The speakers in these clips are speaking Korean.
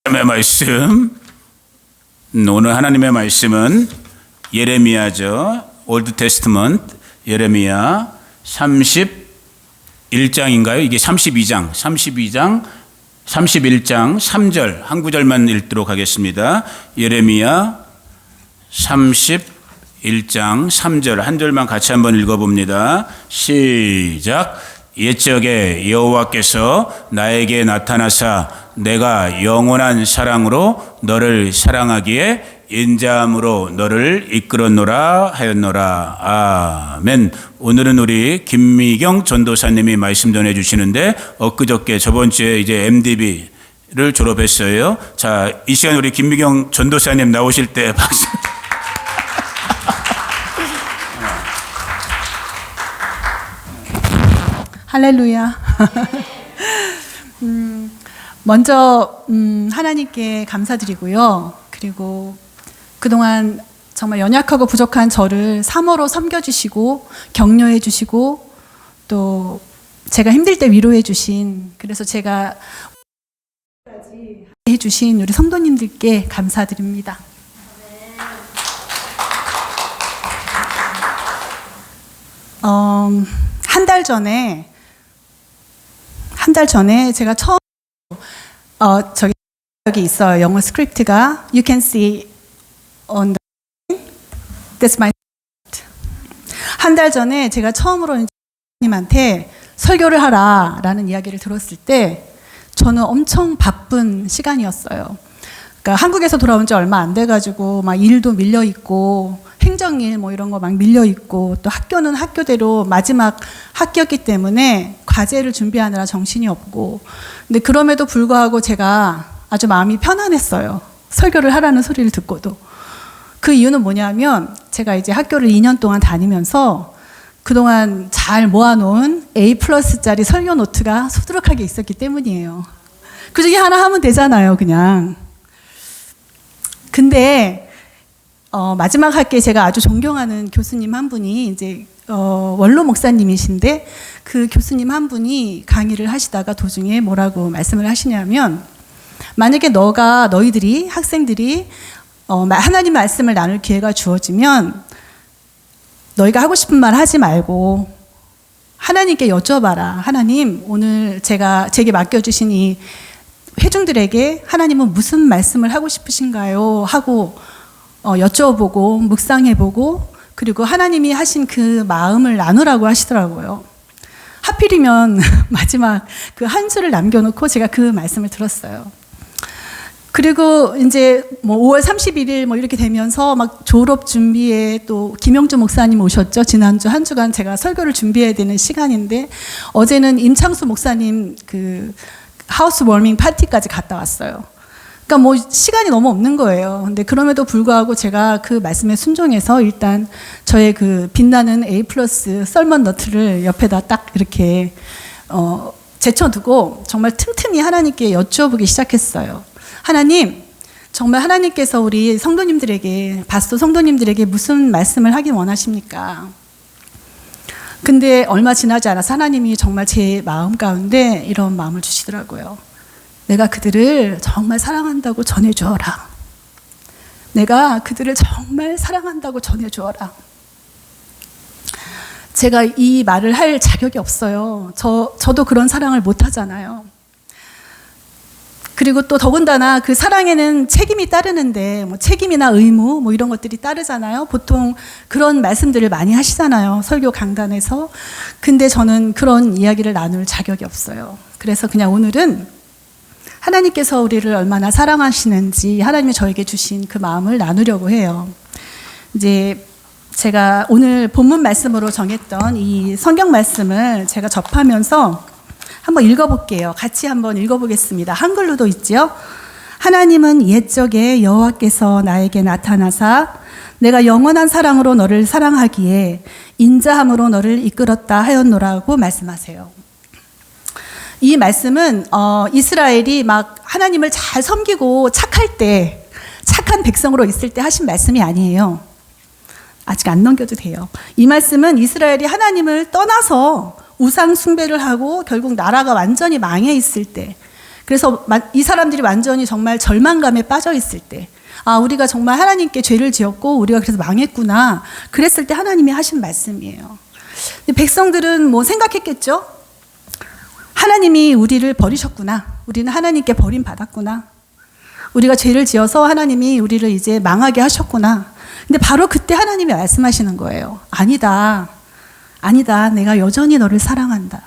하나님의 말씀, 오늘 하나님의 말씀은 예레미야죠. 올드 테스트먼트 예레미야 31장인가요? 이게 32장 31장 3절 한 구절만 읽도록 하겠습니다. 예레미야 31장 3절 한 절만 같이 한번 읽어봅니다. 시작. 옛적에 여호와께서 나에게 나타나사 내가 영원한 사랑으로 너를 사랑하기에 인자함으로 너를 이끌었노라 하였노라. 아멘. 오늘은 우리 김미경 전도사님이 말씀 전해주시는데 엊그저께 저번 주에 이제 MDB를 졸업했어요. 자, 이 시간 우리 김미경 전도사님 나오실 때 박수. 할렐루야. 먼저 하나님께 감사드리고요. 그리고 그동안 정말 연약하고 부족한 저를 사모로 섬겨주시고 격려해주시고 또 제가 힘들 때 위로해주신, 그래서 제가 해주신 우리 성도님들께 감사드립니다. 한 달 전에 제가 처음 여기 있어요. 영어 스크립트가 You can see on the That's my 한 달 전에 제가 처음으로 님한테 설교를 하라라는 이야기를 들었을 때 저는 엄청 바쁜 시간이었어요. 그러니까 한국에서 돌아온 지 얼마 안 돼가지고 막 일도 밀려 있고 행정일 뭐 이런 거 막 밀려 있고 또 학교는 학교대로 마지막 학기였기 때문에 과제를 준비하느라 정신이 없고, 근데 그럼에도 불구하고 제가 아주 마음이 편안했어요. 설교를 하라는 소리를 듣고도. 그 이유는 뭐냐면 제가 이제 학교를 2년 동안 다니면서 그동안 잘 모아놓은 A+짜리 설교 노트가 수두룩하게 있었기 때문이에요. 그 중에 하나 하면 되잖아요, 그냥. 근데 마지막 학기에 제가 아주 존경하는 교수님 한 분이 이제 원로 목사님이신데 그 교수님 한 분이 강의를 하시다가 도중에 뭐라고 말씀을 하시냐면, 만약에 너희들이 학생들이 하나님 말씀을 나눌 기회가 주어지면 너희가 하고 싶은 말 하지 말고 하나님께 여쭤봐라. 하나님, 오늘 제게 맡겨주신 이 회중들에게 하나님은 무슨 말씀을 하고 싶으신가요? 하고 여쭤보고 묵상해보고 그리고 하나님이 하신 그 마음을 나누라고 하시더라고요. 하필이면 마지막 그 한 줄을 남겨놓고 제가 그 말씀을 들었어요. 그리고 이제 뭐 5월 31일 뭐 이렇게 되면서 막 졸업 준비에 또 김영주 목사님 오셨죠. 지난주 한 주간 제가 설교를 준비해야 되는 시간인데 어제는 임창수 목사님 그 하우스 워밍 파티까지 갔다 왔어요. 그러니까 뭐 시간이 너무 없는 거예요. 근데 그럼에도 불구하고 제가 그 말씀에 순종해서 일단 저의 그 빛나는 A+ 썰먼 너트를 옆에다 딱 이렇게 제쳐두고 정말 틈틈이 하나님께 여쭤보기 시작했어요. 하나님, 정말 하나님께서 우리 성도님들에게, 바스토 성도님들에게 무슨 말씀을 하기 원하십니까? 근데 얼마 지나지 않아서 하나님이 정말 제 마음 가운데 이런 마음을 주시더라고요. 내가 그들을 정말 사랑한다고 전해주어라. 내가 그들을 정말 사랑한다고 전해주어라. 제가 이 말을 할 자격이 없어요. 저도 그런 사랑을 못 하잖아요. 그리고 또 더군다나 그 사랑에는 책임이 따르는데 뭐 책임이나 의무 뭐 이런 것들이 따르잖아요. 보통 그런 말씀들을 많이 하시잖아요. 설교 강단에서. 근데 저는 그런 이야기를 나눌 자격이 없어요. 그래서 그냥 오늘은 하나님께서 우리를 얼마나 사랑하시는지 하나님이 저에게 주신 그 마음을 나누려고 해요. 이제 제가 오늘 본문 말씀으로 정했던 이 성경 말씀을 제가 접하면서 한번 읽어볼게요. 같이 한번 읽어보겠습니다. 한글로도 있죠. 하나님은 옛적에 여호와께서 나에게 나타나사 내가 영원한 사랑으로 너를 사랑하기에 인자함으로 너를 이끌었다 하였노라고 말씀하세요. 이 말씀은 이스라엘이 막 하나님을 잘 섬기고 착할 때, 착한 백성으로 있을 때 하신 말씀이 아니에요. 아직 안 넘겨도 돼요. 이 말씀은 이스라엘이 하나님을 떠나서 우상 숭배를 하고 결국 나라가 완전히 망해 있을 때, 그래서 이 사람들이 완전히 정말 절망감에 빠져 있을 때, 아, 우리가 정말 하나님께 죄를 지었고 우리가 그래서 망했구나. 그랬을 때 하나님이 하신 말씀이에요. 근데 백성들은 뭐 생각했겠죠? 하나님이 우리를 버리셨구나. 우리는 하나님께 버림받았구나. 우리가 죄를 지어서 하나님이 우리를 이제 망하게 하셨구나. 근데 바로 그때 하나님이 말씀하시는 거예요. 아니다. 아니다. 내가 여전히 너를 사랑한다.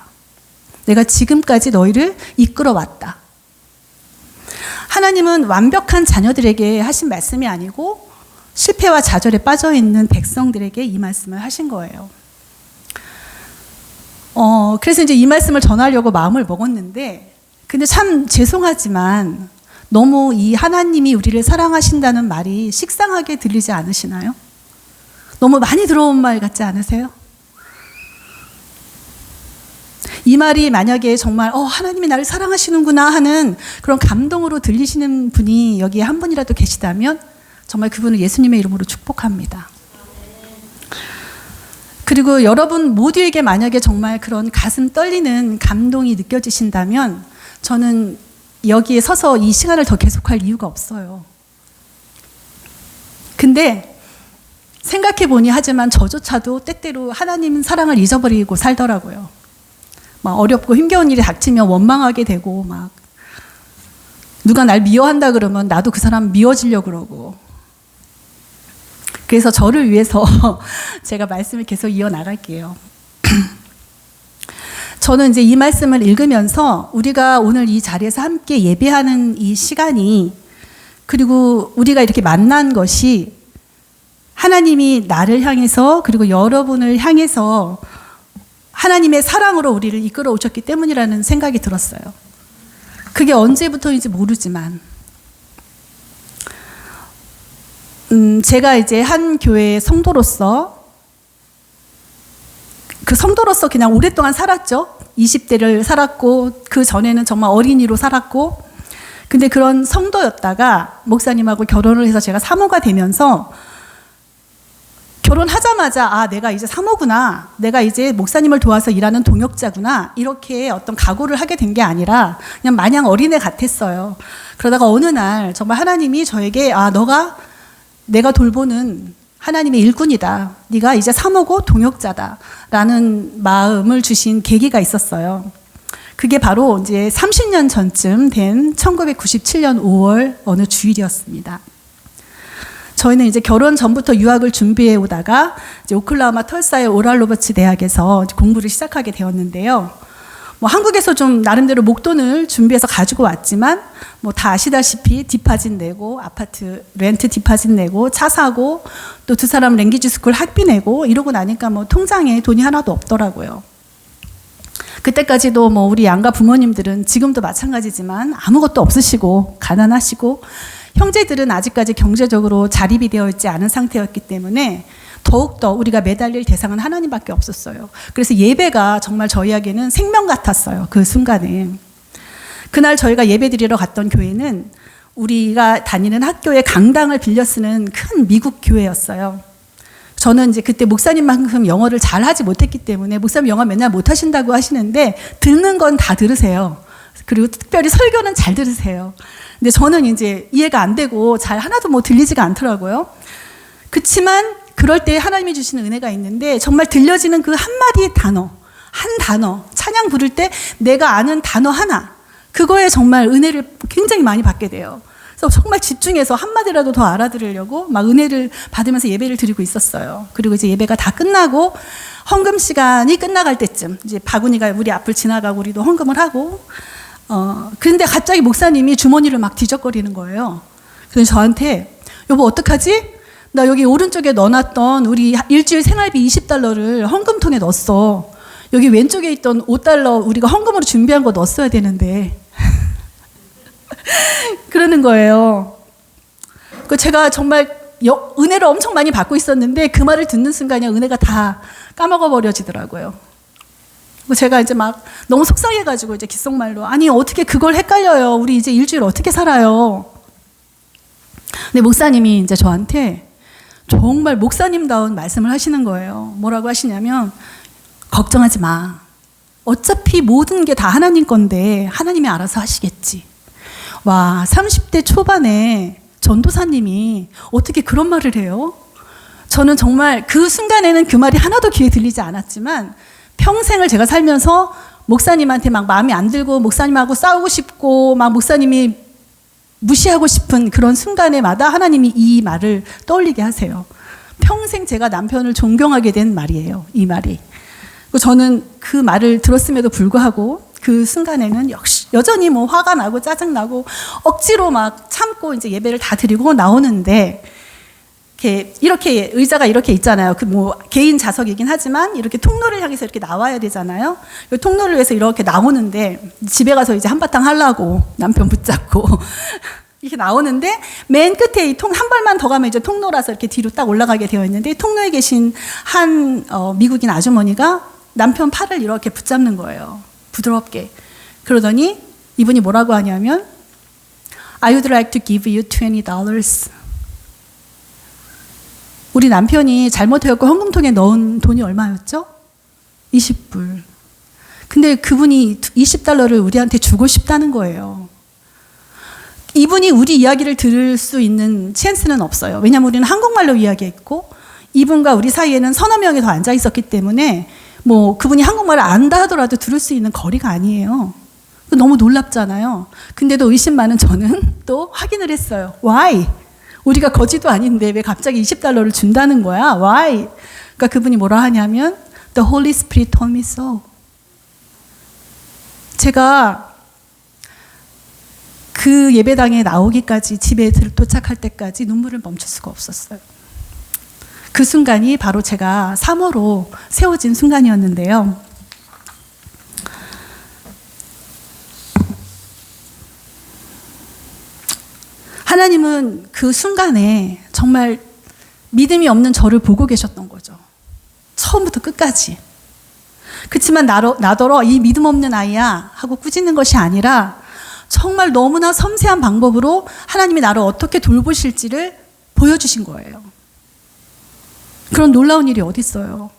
내가 지금까지 너희를 이끌어왔다. 하나님은 완벽한 자녀들에게 하신 말씀이 아니고 실패와 좌절에 빠져있는 백성들에게 이 말씀을 하신 거예요. 그래서 이제 이 말씀을 전하려고 마음을 먹었는데, 근데 참 죄송하지만 너무 이 하나님이 우리를 사랑하신다는 말이 식상하게 들리지 않으시나요? 너무 많이 들어온 말 같지 않으세요? 이 말이 만약에 정말 하나님이 나를 사랑하시는구나 하는 그런 감동으로 들리시는 분이 여기에 한 분이라도 계시다면 정말 그분을 예수님의 이름으로 축복합니다. 그리고 여러분 모두에게 만약에 정말 그런 가슴 떨리는 감동이 느껴지신다면 저는 여기에 서서 이 시간을 더 계속할 이유가 없어요. 근데 생각해보니 하지만 저조차도 때때로 하나님 사랑을 잊어버리고 살더라고요. 막 어렵고 힘겨운 일이 닥치면 원망하게 되고, 막 누가 날 미워한다 그러면 나도 그 사람 미워지려고 그러고. 그래서 저를 위해서 제가 말씀을 계속 이어나갈게요. 저는 이제 이 말씀을 읽으면서 우리가 오늘 이 자리에서 함께 예배하는 이 시간이, 그리고 우리가 이렇게 만난 것이 하나님이 나를 향해서 그리고 여러분을 향해서 하나님의 사랑으로 우리를 이끌어 오셨기 때문이라는 생각이 들었어요. 그게 언제부터인지 모르지만 제가 이제 한 교회의 성도로서 그냥 오랫동안 살았죠. 20대를 살았고 그 전에는 정말 어린이로 살았고, 근데 그런 성도였다가 목사님하고 결혼을 해서 제가 사모가 되면서 결혼하자마자 내가 이제 사모구나, 내가 이제 목사님을 도와서 일하는 동역자구나, 이렇게 어떤 각오를 하게 된 게 아니라 그냥 마냥 어린애 같았어요. 그러다가 어느 날 정말 하나님이 저에게 너가 내가 돌보는 하나님의 일꾼이다, 네가 이제 사모고 동역자다 라는 마음을 주신 계기가 있었어요. 그게 바로 이제 30년 전쯤 된 1997년 5월 어느 주일이었습니다. 저희는 이제 결혼 전부터 유학을 준비해 오다가 이제 오클라호마 털사의 오랄 로버츠 대학에서 공부를 시작하게 되었는데요. 뭐 한국에서 좀 나름대로 목돈을 준비해서 가지고 왔지만 뭐 다 아시다시피 디파짓 내고 아파트 렌트 디파짓 내고 차 사고 또 두 사람 랭귀지 스쿨 학비 내고 이러고 나니까 뭐 통장에 돈이 하나도 없더라고요. 그때까지도 뭐 우리 양가 부모님들은 지금도 마찬가지지만 아무것도 없으시고 가난하시고, 형제들은 아직까지 경제적으로 자립이 되어 있지 않은 상태였기 때문에 더욱더 우리가 매달릴 대상은 하나님밖에 없었어요. 그래서 예배가 정말 저희에게는 생명 같았어요. 그 순간에. 그날 저희가 예배 드리러 갔던 교회는 우리가 다니는 학교의 강당을 빌려 쓰는 큰 미국 교회였어요. 저는 이제 그때 목사님만큼 영어를 잘 하지 못했기 때문에, 목사님 영어 맨날 못 하신다고 하시는데 듣는 건 다 들으세요. 그리고 특별히 설교는 잘 들으세요. 근데 저는 이제 이해가 안 되고 잘 하나도 뭐 들리지가 않더라고요. 그치만 그럴 때 하나님이 주시는 은혜가 있는데, 정말 들려지는 그 한마디의 단어, 한 단어, 찬양 부를 때 내가 아는 단어 하나, 그거에 정말 은혜를 굉장히 많이 받게 돼요. 그래서 정말 집중해서 한마디라도 더 알아들으려고 막 은혜를 받으면서 예배를 드리고 있었어요. 그리고 이제 예배가 다 끝나고 헌금 시간이 끝나갈 때쯤 이제 바구니가 우리 앞을 지나가고 우리도 헌금을 하고, 그런데 갑자기 목사님이 주머니를 막 뒤적거리는 거예요. 그래서 저한테 여보 어떡하지? 나 여기 오른쪽에 넣어놨던 우리 일주일 생활비 $20를 헌금통에 넣었어. 여기 왼쪽에 있던 $5 우리가 헌금으로 준비한 거 넣었어야 되는데 그러는 거예요. 제가 정말 은혜를 엄청 많이 받고 있었는데 그 말을 듣는 순간에 은혜가 다 까먹어 버려지더라고요. 제가 이제 막 너무 속상해가지고 이제 귓속말로 아니 어떻게 그걸 헷갈려요. 우리 이제 일주일 어떻게 살아요. 근데 목사님이 이제 저한테 정말 목사님다운 말씀을 하시는 거예요. 뭐라고 하시냐면 걱정하지 마. 어차피 모든 게 다 하나님 건데 하나님이 알아서 하시겠지. 와, 30대 초반에 전도사님이 어떻게 그런 말을 해요? 저는 정말 그 순간에는 그 말이 하나도 귀에 들리지 않았지만 평생을 제가 살면서 목사님한테 막 마음이 안 들고 목사님하고 싸우고 싶고 막 목사님이 무시하고 싶은 그런 순간에마다 하나님이 이 말을 떠올리게 하세요. 평생 제가 남편을 존경하게 된 말이에요. 이 말이. 저는 그 말을 들었음에도 불구하고 그 순간에는 역시 여전히 뭐 화가 나고 짜증나고 억지로 막 참고 이제 예배를 다 드리고 나오는데 이렇게 의자가 이렇게 있잖아요. 그 뭐 개인 좌석이긴 하지만 이렇게 통로를 향해서 이렇게 나와야 되잖아요. 그 통로를 위해서 이렇게 나오는데 집에 가서 이제 한바탕 하려고 남편 붙잡고 이렇게 나오는데 맨 끝에 한 발만 더 가면 이제 통로라서 이렇게 뒤로 딱 올라가게 되어 있는데 통로에 계신 한 미국인 아주머니가 남편 팔을 이렇게 붙잡는 거예요. 부드럽게. 그러더니 이분이 뭐라고 하냐면 I would like to give you $20. 우리 남편이 잘못해갖고 헌금통에 넣은 돈이 얼마였죠? 20불. 근데 그분이 $20를 우리한테 주고 싶다는 거예요. 이분이 우리 이야기를 들을 수 있는 찬스는 없어요. 왜냐하면 우리는 한국말로 이야기했고 이분과 우리 사이에는 서너 명이 더 앉아 있었기 때문에 뭐 그분이 한국말을 안다 하더라도 들을 수 있는 거리가 아니에요. 너무 놀랍잖아요. 근데도 의심 많은 저는 또 확인을 했어요. Why? 우리가 거지도 아닌데 왜 갑자기 $20를 준다는 거야? Why? 그러니까 그분이 뭐라 하냐면 The Holy Spirit told me so. 제가 그 예배당에 나오기까지 집에 도착할 때까지 눈물을 멈출 수가 없었어요. 그 순간이 바로 제가 사모로 세워진 순간이었는데요. 하나님은 그 순간에 정말 믿음이 없는 저를 보고 계셨던 거죠. 처음부터 끝까지. 그렇지만 나더러 이 믿음 없는 아이야 하고 꾸짖는 것이 아니라 정말 너무나 섬세한 방법으로 하나님이 나를 어떻게 돌보실지를 보여주신 거예요. 그런 놀라운 일이 어디 있어요.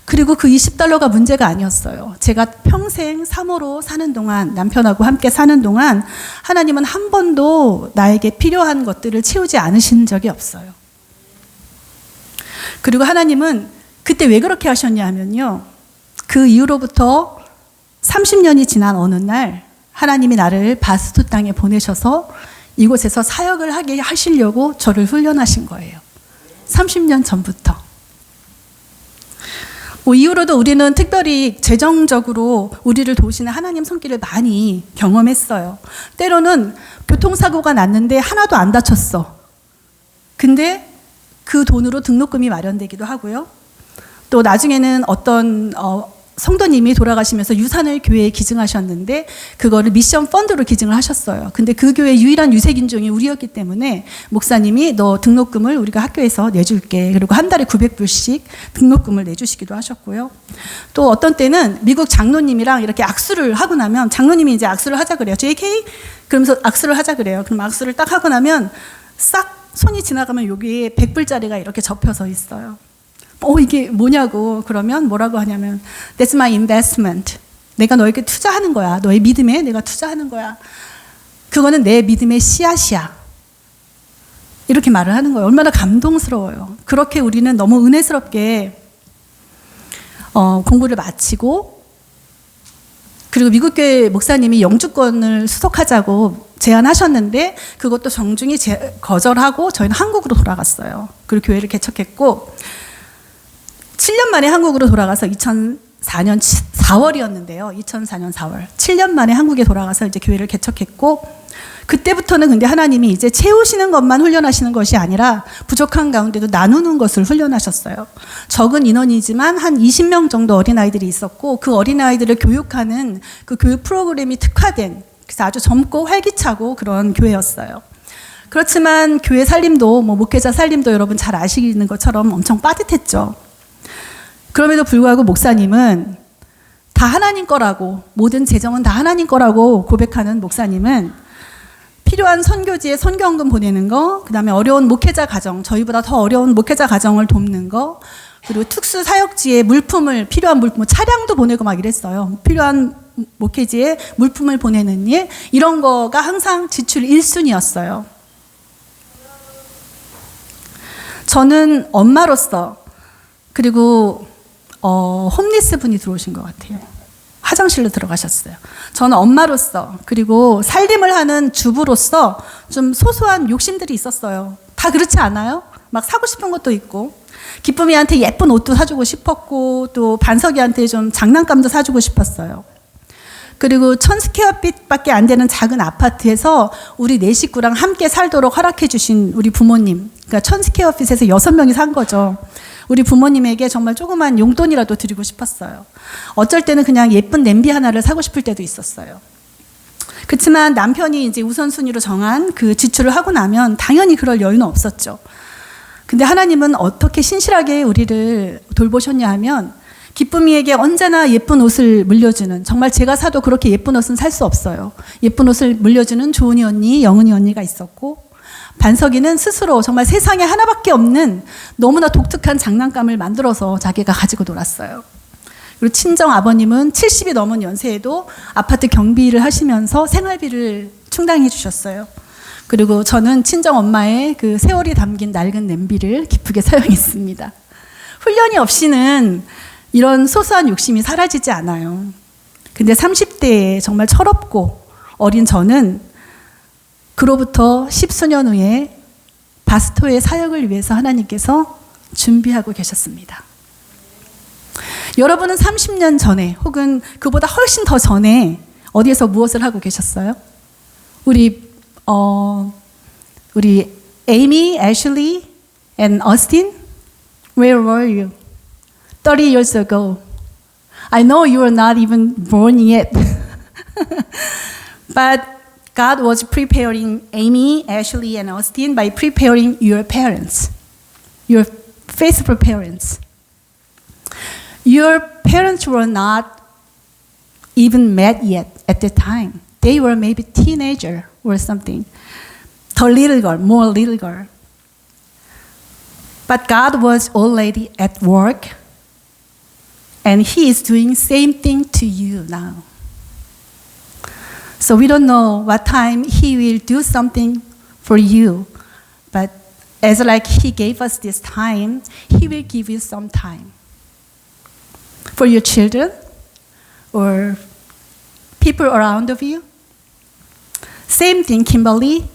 그리고 그 $20가 문제가 아니었어요. 제가 평생 사모로 사는 동안 남편하고 함께 사는 동안 하나님은 한 번도 나에게 필요한 것들을 채우지 않으신 적이 없어요. 그리고 하나님은 그때 왜 그렇게 하셨냐 하면요. 그 이후로부터 30년이 지난 어느 날 하나님이 나를 바스트 땅에 보내셔서 이곳에서 사역을 하게 하시려고 저를 훈련하신 거예요. 30년 전부터. 이후로도 우리는 특별히 재정적으로 우리를 도우시는 하나님 손길을 많이 경험했어요. 때로는 교통사고가 났는데 하나도 안 다쳤어. 근데 그 돈으로 등록금이 마련되기도 하고요. 또 나중에는 어떤 성도님이 돌아가시면서 유산을 교회에 기증하셨는데 그거를 미션 펀드로 기증을 하셨어요. 근데 그 교회 유일한 유색인종이 우리였기 때문에 목사님이 너 등록금을 우리가 학교에서 내줄게. 그리고 한 달에 $900씩 등록금을 내주시기도 하셨고요. 또 어떤 때는 미국 장로님이랑 이렇게 악수를 하고 나면 장로님이 이제 악수를 하자 그래요. JK? 그러면서 악수를 하자 그래요. 그럼 악수를 딱 하고 나면 싹 손이 지나가면 여기에 100불짜리가 이렇게 접혀서 있어요. 이게 뭐냐고 그러면 뭐라고 하냐면 That's my investment. 내가 너에게 투자하는 거야. 너의 믿음에 내가 투자하는 거야. 그거는 내 믿음의 씨앗이야. 이렇게 말을 하는 거예요. 얼마나 감동스러워요. 그렇게 우리는 너무 은혜스럽게 공부를 마치고 그리고 미국교회 목사님이 영주권을 수속하자고 제안하셨는데 그것도 정중히 거절하고 저희는 한국으로 돌아갔어요. 그리고 교회를 개척했고 7년 만에 한국으로 돌아가서 2004년 4월이었는데요. 2004년 4월. 7년 만에 한국에 돌아가서 이제 교회를 개척했고 그때부터는 근데 하나님이 이제 채우시는 것만 훈련하시는 것이 아니라 부족한 가운데도 나누는 것을 훈련하셨어요. 적은 인원이지만 한 20명 정도 어린아이들이 있었고 그 어린아이들을 교육하는 그 교육 프로그램이 특화된 그래서 아주 젊고 활기차고 그런 교회였어요. 그렇지만 교회 살림도 목회자 살림도 여러분 잘 아시는 것처럼 엄청 빠듯했죠. 그럼에도 불구하고 목사님은 다 하나님 거라고 모든 재정은 다 하나님 거라고 고백하는 목사님은 필요한 선교지에 선교헌금 보내는 거, 그다음에 어려운 목회자 가정, 저희보다 더 어려운 목회자 가정을 돕는 거, 그리고 특수 사역지에 필요한 물품, 차량도 보내고 막 이랬어요. 필요한 목회지에 물품을 보내는 일, 이런 거가 항상 지출 1순위였어요. 저는 엄마로서, 그리고 홈리스 분이 들어오신 것 같아요. 화장실로 들어가셨어요. 저는 엄마로서, 그리고 살림을 하는 주부로서 좀 소소한 욕심들이 있었어요. 다 그렇지 않아요? 막 사고 싶은 것도 있고, 기쁨이한테 예쁜 옷도 사주고 싶었고, 또 반석이한테 좀 장난감도 사주고 싶었어요. 그리고 1000스퀘어핏밖에 안 되는 작은 아파트에서 우리 4식구랑 함께 살도록 허락해 주신 우리 부모님, 그러니까 1000스퀘어핏에서 6명이 산 거죠. 우리 부모님에게 정말 조그만 용돈이라도 드리고 싶었어요. 어쩔 때는 그냥 예쁜 냄비 하나를 사고 싶을 때도 있었어요. 그렇지만 남편이 이제 우선순위로 정한 그 지출을 하고 나면 당연히 그럴 여유는 없었죠. 근데 하나님은 어떻게 신실하게 우리를 돌보셨냐 하면, 기쁨이에게 언제나 예쁜 옷을 물려주는, 정말 제가 사도 그렇게 예쁜 옷은 살 수 없어요. 예쁜 옷을 물려주는 조은이 언니, 영은이 언니가 있었고, 반석이는 스스로 정말 세상에 하나밖에 없는 너무나 독특한 장난감을 만들어서 자기가 가지고 놀았어요. 그리고 친정 아버님은 70이 넘은 연세에도 아파트 경비를 하시면서 생활비를 충당해 주셨어요. 그리고 저는 친정 엄마의 그 세월이 담긴 낡은 냄비를 기쁘게 사용했습니다. 훈련이 없이는 이런 소소한 욕심이 사라지지 않아요. 근데 30대에 정말 철없고 어린 저는 그로부터 10수년 후에 바스토의 사역을 위해서 하나님께서 준비하고 계셨습니다. 여러분은 30년 전에 혹은 그보다 훨씬 더 전에 어디에서 무엇을 하고 계셨어요? 우리 에이미, 애슐리, and 어스틴? Where were you? 30 years ago. I know you were not even born yet. But God was preparing Amy, Ashley, and Austin by preparing your parents, your faithful parents. Your parents were not even met yet at the time. They were maybe teenager or something. The little girl, more little girl. But God was already at work, and He is doing same thing to you now. So we don't know what time He will do something for you, but as like He gave us this time, He will give you some time. For your children or people around of you. Same thing, Kimberly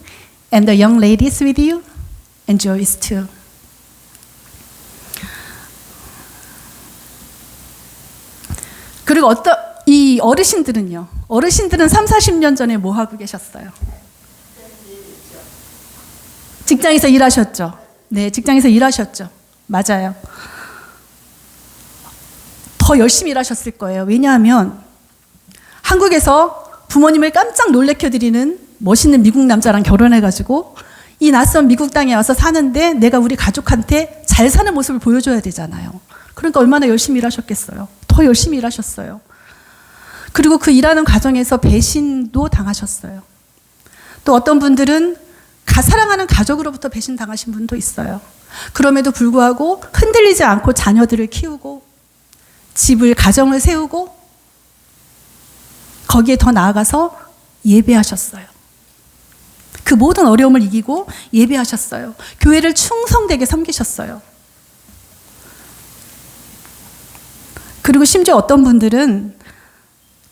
and the young ladies with you, and Joyce too. 그리고 이 어르신들은요. 어르신들은 30-40년 전에 뭐 하고 계셨어요? 직장에서 일하셨죠. 네, 직장에서 일하셨죠. 맞아요. 더 열심히 일하셨을 거예요. 왜냐하면 한국에서 부모님을 깜짝 놀래켜드리는 멋있는 미국 남자랑 결혼해가지고 이 낯선 미국 땅에 와서 사는데 내가 우리 가족한테 잘 사는 모습을 보여줘야 되잖아요. 그러니까 얼마나 열심히 일하셨겠어요. 더 열심히 일하셨어요. 그리고 그 일하는 과정에서 배신도 당하셨어요. 또 어떤 분들은 사랑하는 가족으로부터 배신 당하신 분도 있어요. 그럼에도 불구하고 흔들리지 않고 자녀들을 키우고 집을, 가정을 세우고 거기에 더 나아가서 예배하셨어요. 그 모든 어려움을 이기고 예배하셨어요. 교회를 충성되게 섬기셨어요. 그리고 심지어 어떤 분들은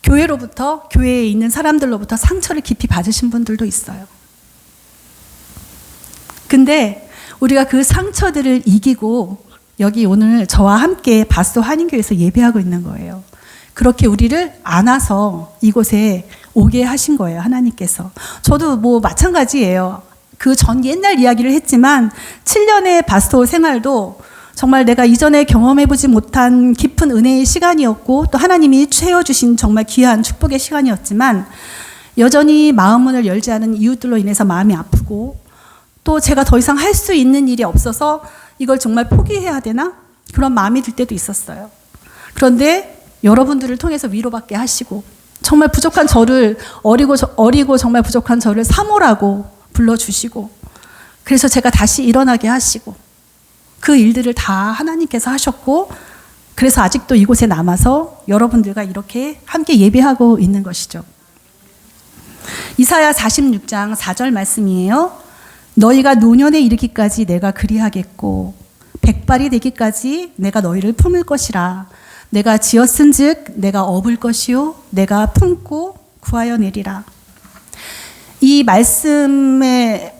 교회로부터, 교회에 있는 사람들로부터 상처를 깊이 받으신 분들도 있어요. 근데 우리가 그 상처들을 이기고 여기 오늘 저와 함께 바스토 한인교회에서 예배하고 있는 거예요. 그렇게 우리를 안아서 이곳에 오게 하신 거예요, 하나님께서. 저도 뭐 마찬가지예요. 그 전 옛날 이야기를 했지만 7년의 바스토 생활도 정말 내가 이전에 경험해보지 못한 깊은 은혜의 시간이었고 또 하나님이 채워주신 정말 귀한 축복의 시간이었지만 여전히 마음문을 열지 않은 이웃들로 인해서 마음이 아프고 또 제가 더 이상 할 수 있는 일이 없어서 이걸 정말 포기해야 되나? 그런 마음이 들 때도 있었어요. 그런데 여러분들을 통해서 위로받게 하시고 정말 부족한 저를 어리고 정말 부족한 저를 사모라고 불러주시고 그래서 제가 다시 일어나게 하시고 그 일들을 다 하나님께서 하셨고 그래서 아직도 이곳에 남아서 여러분들과 이렇게 함께 예배하고 있는 것이죠. 이사야 46장 4절 말씀이에요. 너희가 노년에 이르기까지 내가 그리하겠고 백발이 되기까지 내가 너희를 품을 것이라. 내가 지었은즉 내가 업을 것이요 내가 품고 구하여 내리라. 이 말씀의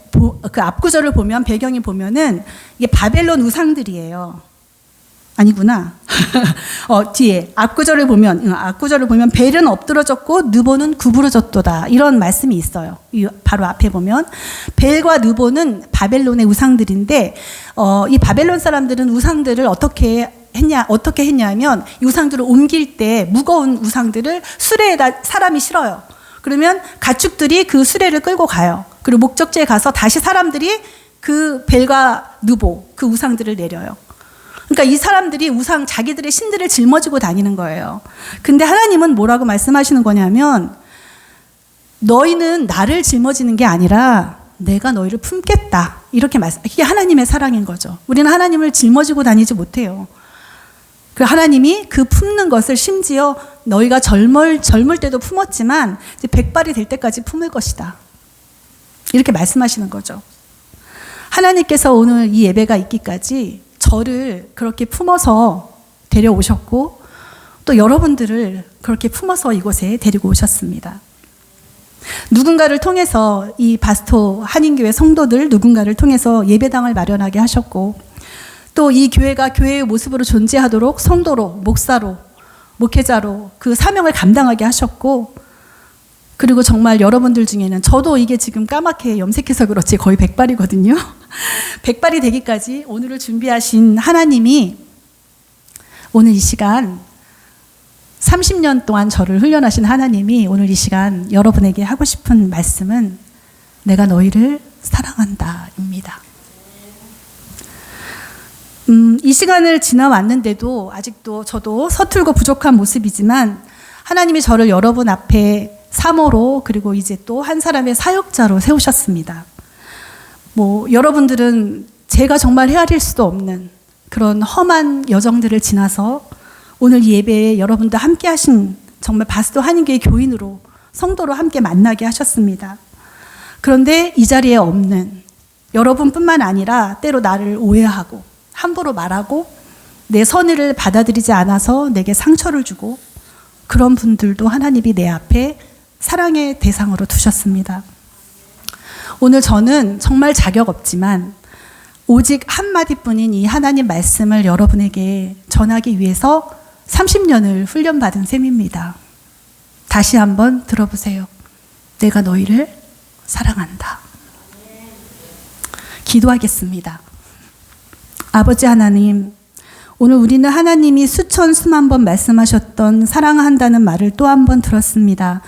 그 앞구절을 보면, 배경이 보면은 이게 바벨론 우상들이에요. 아니구나. 뒤에 앞구절을 보면 벨은 엎드러졌고 느보는 구부러졌도다. 이런 말씀이 있어요. 바로 앞에 보면 벨과 느보는 바벨론의 우상들인데, 이 바벨론 사람들은 우상들을 어떻게 했냐면, 이 우상들을 옮길 때 무거운 우상들을 수레에다 사람이 실어요. 그러면 가축들이 그 수레를 끌고 가요. 그리고 목적지에 가서 다시 사람들이 그 벨과 느보, 그 우상들을 내려요. 그러니까 이 사람들이 자기들의 신들을 짊어지고 다니는 거예요. 근데 하나님은 뭐라고 말씀하시는 거냐면, 너희는 나를 짊어지는 게 아니라 내가 너희를 품겠다. 이렇게 이게 하나님의 사랑인 거죠. 우리는 하나님을 짊어지고 다니지 못해요. 그 하나님이 그 품는 것을 심지어 너희가 젊을 때도 품었지만 이제 백발이 될 때까지 품을 것이다. 이렇게 말씀하시는 거죠. 하나님께서 오늘 이 예배가 있기까지 저를 그렇게 품어서 데려오셨고, 또 여러분들을 그렇게 품어서 이곳에 데리고 오셨습니다. 누군가를 통해서, 이 바스토 한인교회 성도들 누군가를 통해서 예배당을 마련하게 하셨고, 또 이 교회가 교회의 모습으로 존재하도록 성도로, 목사로, 목회자로 그 사명을 감당하게 하셨고, 그리고 정말 여러분들 중에는, 저도 이게 지금 까맣게 염색해서 그렇지 거의 백발이거든요. 백발이 되기까지 오늘을 준비하신 하나님이 오늘 이 시간 30년 동안 저를 훈련하신 하나님이 오늘 이 시간 여러분에게 하고 싶은 말씀은 내가 너희를 사랑한다 입니다. 이 시간을 지나왔는데도 아직도 저도 서툴고 부족한 모습이지만 하나님이 저를 여러분 앞에 사모로, 그리고 이제 또 한 사람의 사역자로 세우셨습니다. 여러분들은 제가 정말 헤아릴 수도 없는 그런 험한 여정들을 지나서 오늘 이 예배에 여러분들 함께 하신, 정말 바스토 한인교회 교인으로, 성도로 함께 만나게 하셨습니다. 그런데 이 자리에 없는 여러분뿐만 아니라 때로 나를 오해하고 함부로 말하고 내 선의를 받아들이지 않아서 내게 상처를 주고, 그런 분들도 하나님이 내 앞에 사랑의 대상으로 두셨습니다. 오늘 저는 정말 자격 없지만 오직 한마디뿐인 이 하나님 말씀을 여러분에게 전하기 위해서 30년을 훈련받은 셈입니다. 다시 한번 들어보세요. 내가 너희를 사랑한다. 기도하겠습니다. 아버지 하나님, 오늘 우리는 하나님이 수천 수만 번 말씀하셨던 사랑한다는 말을 또 한 번 들었습니다.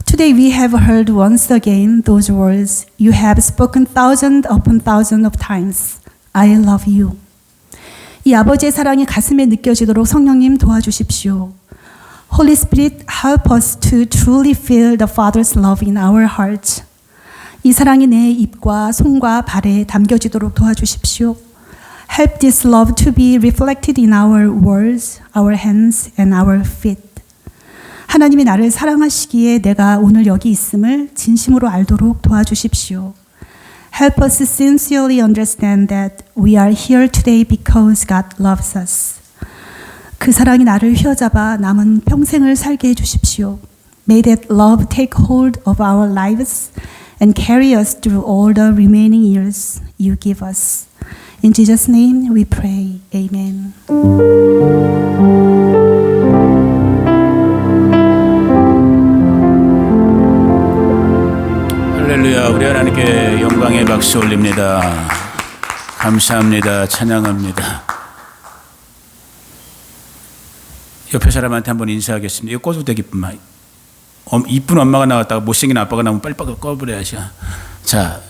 Today we have heard once again those words you have spoken thousands upon thousands of times. I love you. 이 아버지의 사랑이 가슴에 느껴지도록 성령님 도와주십시오. Holy Spirit, help us to truly feel the Father's love in our hearts. 이 사랑이 내 입과 손과 발에 담겨지도록 도와주십시오. Help this love to be reflected in our words, our hands, and our feet. 하나님이 나를 사랑하시기에 내가 오늘 여기 있음을 진심으로 알도록 도와주십시오. Help us sincerely understand that we are here today because God loves us. 그 사랑이 나를 휘어잡아 남은 평생을 살게 해주십시오. May that love take hold of our lives and carry us through all the remaining years you give us. In Jesus' name we pray. Amen. 할렐루야. 우리 하나님께 영광의 박수 올립니다. 감사합니다. 찬양합니다. 옆에 사람한테 한번 인사하겠습니다. 이거 꺼도 되겠구만. 이쁜 엄마가 나왔다가 못생긴 아빠가 나오면 빨리 꺼버려야지. 자.